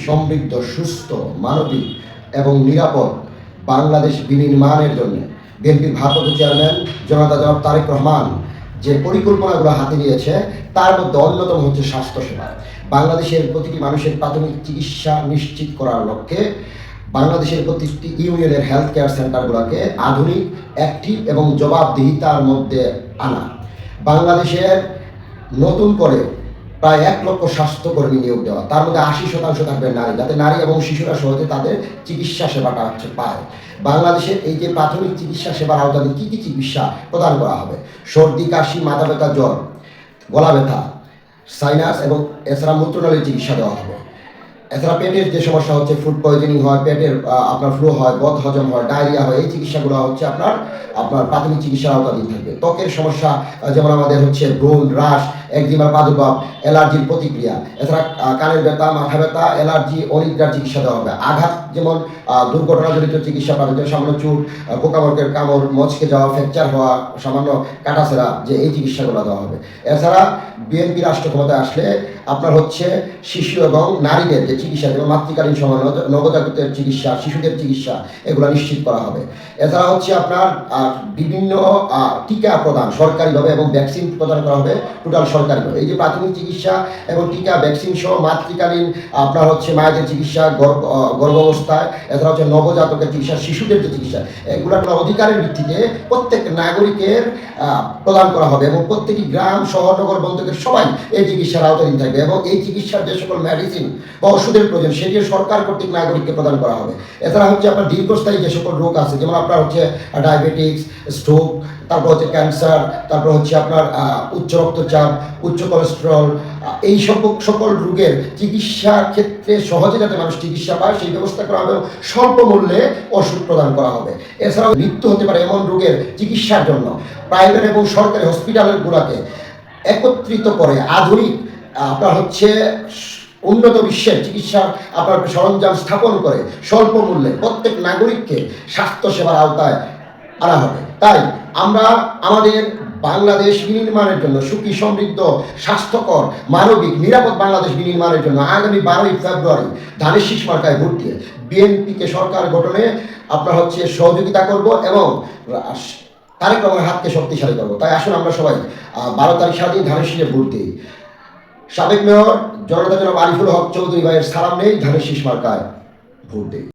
সমৃদ্ধ, সুস্থ, মানবিক এবং নিরাপদ বাংলাদেশ বিনির্মাণের জন্য বিএনপির ভারপ্রাপ্ত চেয়ারম্যান জনাব তারেক রহমান যে পরিকল্পনাগুলো হাতে নিয়েছে তার মধ্যে অন্যতম হচ্ছে স্বাস্থ্যসেবা। বাংলাদেশের প্রতিটি মানুষের প্রাথমিক চিকিৎসা নিশ্চিত করার লক্ষ্যে বাংলাদেশের প্রতিটি ইউনিয়নের হেলথ কেয়ার সেন্টারগুলোকে আধুনিক, অ্যাক্টিভ এবং জবাবদিহিতার মধ্যে আনা। বাংলাদেশের নতুন করে প্রায় 1 লক্ষ স্বাস্থ্যকর্মী নিয়োগ দেওয়া, তার মধ্যে 80% থাকবে নারী, যাতে নারী এবং শিশুরা সহজে তাদের চিকিৎসা সেবাটা পায়। বাংলাদেশের এই যে প্রাথমিক চিকিৎসা সেবার আওতায় কী কী চিকিৎসা প্রদান করা হবে: সর্দি, কাশি, মাথা ব্যথা, জ্বর, গলা ব্যথা, সাইনাস এবং এছাড়া মূত্রনালীর চিকিৎসা দেওয়া হবে। এছাড়া পেটের যে সমস্যা হচ্ছে, ফুড পয়জনিং হয়, পেটের আপনার ফ্লু হয়, বদ হজম হয়, ডায়রিয়া হয়, এই চিকিৎসাগুলো হচ্ছে আপনার প্রাথমিক চিকিৎসার আওতাধীন থাকবে। ত্বকের সমস্যা যেমন আমাদের হচ্ছে ব্রণ, রাশ, একজিমার প্রাদুর্ভাব, অ্যালার্জির প্রতিক্রিয়া, এছাড়া কানের ব্যথা, মাথা ব্যথা, অ্যালার্জি, অনিদ্রার চিকিৎসা দেওয়া হবে। আঘাত যেমন দুর্ঘটনাজনিত চিকিৎসা পাবে, সামান্য চুট, পোকামাকড়ের কামড়, মচকে যাওয়া, ফ্র্যাকচার হওয়া, সামান্য কাটাছেঁড়া, যে এই চিকিৎসাগুলো দেওয়া হবে। এছাড়া বিএনপি রাষ্ট্র ক্ষমতায় আসলে আপনার হচ্ছে শিশু এবং নারীদের যে চিকিৎসা, যেমন মাতৃকালীন সময়, নবজাতকের চিকিৎসা, শিশুদের চিকিৎসা, এগুলো নিশ্চিত করা হবে। এছাড়া হচ্ছে আপনার বিভিন্ন টিকা প্রদান সরকারিভাবে এবং ভ্যাকসিন প্রদান করা হবে টোটাল সরকারিভাবে। এই যে প্রাথমিক চিকিৎসা এবং টিকা, ভ্যাকসিন সহ মাতৃকালীন আপনার হচ্ছে মায়েদের চিকিৎসা, গর্ভাবস্থায়, এছাড়া হচ্ছে নবজাতকের চিকিৎসা, শিশুদের যে চিকিৎসা, এগুলো অধিকারের ভিত্তিতে প্রত্যেক নাগরিকের প্রদান করা হবে এবং প্রত্যেকটি গ্রাম, শহর, নগর, বন্দরের সবাই এই চিকিৎসার আওতাধীন থাকবে এবং এই চিকিৎসার যে সকল মেডিসিন বা ওষুধের প্রয়োজন সেটি সরকার কর্তৃক নাগরিককে প্রদান করা হবে। এছাড়া হচ্ছে আপনার দীর্ঘস্থায়ী যে সকল রোগ আছে, যেমন আপনার হচ্ছে ডায়াবেটিক্স, স্ট্রোক, তারপর হচ্ছে ক্যান্সার, তারপর হচ্ছে আপনার উচ্চ রক্তচাপ, উচ্চ কোলেস্টেরল, এই সকল রোগের চিকিৎসার ক্ষেত্রে সহজে যাতে মানুষ চিকিৎসা পায় সেই ব্যবস্থা করা হবে, স্বল্প মূল্যে ওষুধ প্রদান করা হবে। এছাড়াও মৃত্যু হতে পারে এমন রোগের চিকিৎসার জন্য প্রাইভেট এবং সরকারি হসপিটালগুলোকে একত্রিত করে আধুনিক আপনার হচ্ছে উন্নত বিশ্বের চিকিৎসার আপনার সরঞ্জাম স্থাপন করে স্বল্প মূল্যে প্রত্যেক নাগরিককে স্বাস্থ্যসেবার আওতায় আনা হবে। তাই আমরা আমাদের বাংলাদেশ বিনির্মাণের জন্য, সুখী, সমৃদ্ধ, স্বাস্থ্যকর, মানবিক, নিরাপদ বাংলাদেশ বিনির্মাণের জন্য আগামী 12ই ফেব্রুয়ারি ধানের শীষ মার্কায় ভোট দিয়ে বিএনপিকে সরকার গঠনে আপনার হচ্ছে সহযোগিতা করব এবং তারেক রহমানের হাতকে শক্তিশালী করবো। তাই আসুন আমরা সবাই 12 তারিখ সারাদিন ধানের শীষে ভোট দিই। সাবেক মেয়র জনতা জনাব আরিফুল হক চৌধুরী ভাইয়ের সালাম নেই, ধানের শীষ মার্কায় ভোট দিই।